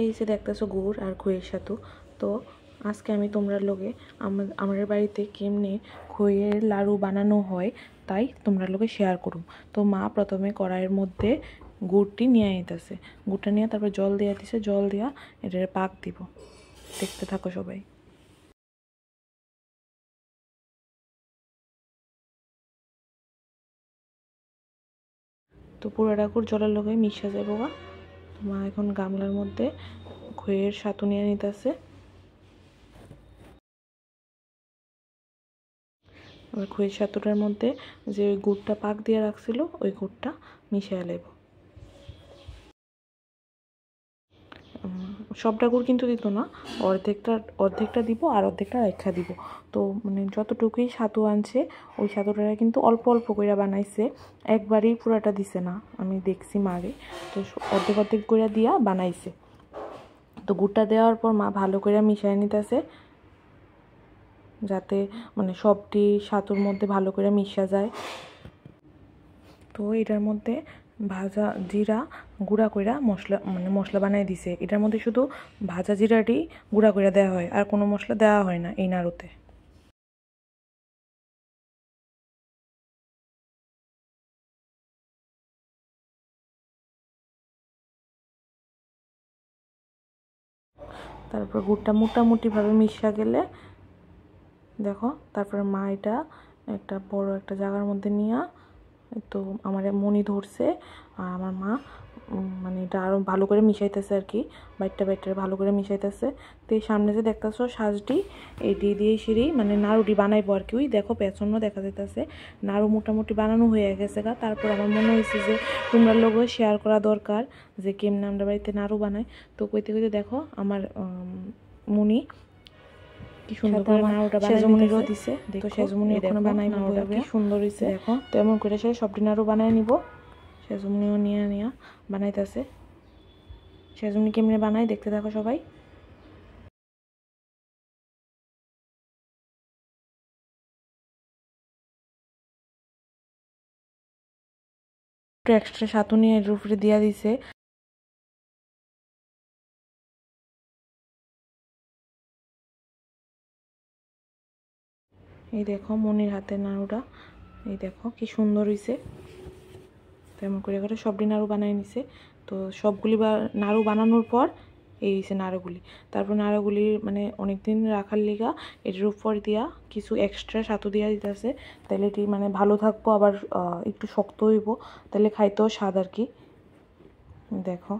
এই যে দেখতেছো গুড় আর খইয়ের সাথে। তো আজকে আমি তোমরা লগে আমাদের বাড়িতে কেমনে খইয়ের লাড়ু বানানো হয় তাই তোমরা লগে শেয়ার করুম। তো মা প্রথমে কড়াইয়ের মধ্যে গুড়টি নিয়ে নিতেছে, গুড়টা নিয়ে তারপর জল দিয়ে দিছে, জল দিয়া এটার পাক দিব। দেখতে থাকো সবাই। তো পুরোটা গুড় জলের লগে মিশা যাবো গা। মা এখন গামলার মধ্যে খইয়ের সাথে নিয়ে নিতেছে। ওই খইয়ের সাথেটার মধ্যে যে ওই গুড়টা পাক দিয়ে রাখছিল ওই গুড়টা মিশিয়ে নেব। সবটা গুড় কিন্তু দিত না, অর্ধেকটা দিব আর অর্ধেকটা রেখা দিব। তো মানে যতটুকুই ছাতু আনছে ওই ছাতুটা কিন্তু অল্প অল্প করে বানাইছে, একবারই পুরাটা দিছে না, আমি দেখছি মারে। তো অর্ধেক অর্ধেক করে দিয়া বানাইছে। তো গুড়টা দেওয়ার পর মা ভালো করে মিশিয়ে নিতেছে যাতে মানে সবটি ছাতুর মধ্যে ভালো করে মিশা যায়। তো এটার মধ্যে ভাজা জিরা গুঁড়া কইরা মশলা বানাই দিছে। এটার মধ্যে শুধু ভাজা জিরাটি গুঁড়া কইরা দেওয়া হয়, আর কোনো মশলা দেওয়া হয় না এই নাড়ুতে। তারপর গুড়টা মোটামুটিভাবে মিশা গেলে দেখো, তারপরে মা এটা একটা বড় একটা জায়গার মধ্যে নিয়ে, তো আমার মনি ধরছে আর আমার মা মানে এটা আরও ভালো করে মিশাইতেছে আর কি, বাইটটা ভালো করে মিশাইতেছে। তো এই সামনে যে দেখতেছো সাজটি, এটি দিয়ে সিঁড়ি মানে নাড়ুটি বানাইবো আর কি। ওই দেখো পেছনও দেখা যাইতেছে নাড়ু মোটামুটি বানানো হয়ে গেছে গা। তারপর আমার মনে হয়েছে যে তোমরা লোগো শেয়ার করা দরকার যে কেমন আমরা বাড়িতে নাড়ু বানাই। তো কইতে কইতে দেখো আমার মুনি কি সুন্দর করে নাড়ুটা সেজমুনিরও দিছে। দেখো সেজমুনি এখনো বানাই নাড়ুটা কি সুন্দর হইছে দেখো। তো এমন করে সে সবটি নাড়ু বানায় নিব। সেজমুনিও নিয়ে বানাইতেছে। সেজমুনি কেমনে বানাই দেখতে থাকো সবাই। একটু এক্সট্রা সাতুনি এর উপরে দিয়া দিছে। এই দেখো মনির হাতের নাড়ুটা, এই দেখো কি সুন্দর হইছে। তেমন করে করে সবটি নাড়ু বানাই নিছে। তো সবগুলি নাড়ু বানানোর পর এই হয়েছে নাড়ুগুলি। তারপর নাড়ুগুলি মানে অনেকদিন রাখার লিগা এটির উপর দিয়া কিছু এক্সট্রা সাতু দিয়া দিতেছে, তাহলে এটি মানে ভালো থাকবো, আবার একটু শক্ত হইব, তাহলে খাইতেও স্বাদ আর কি। দেখো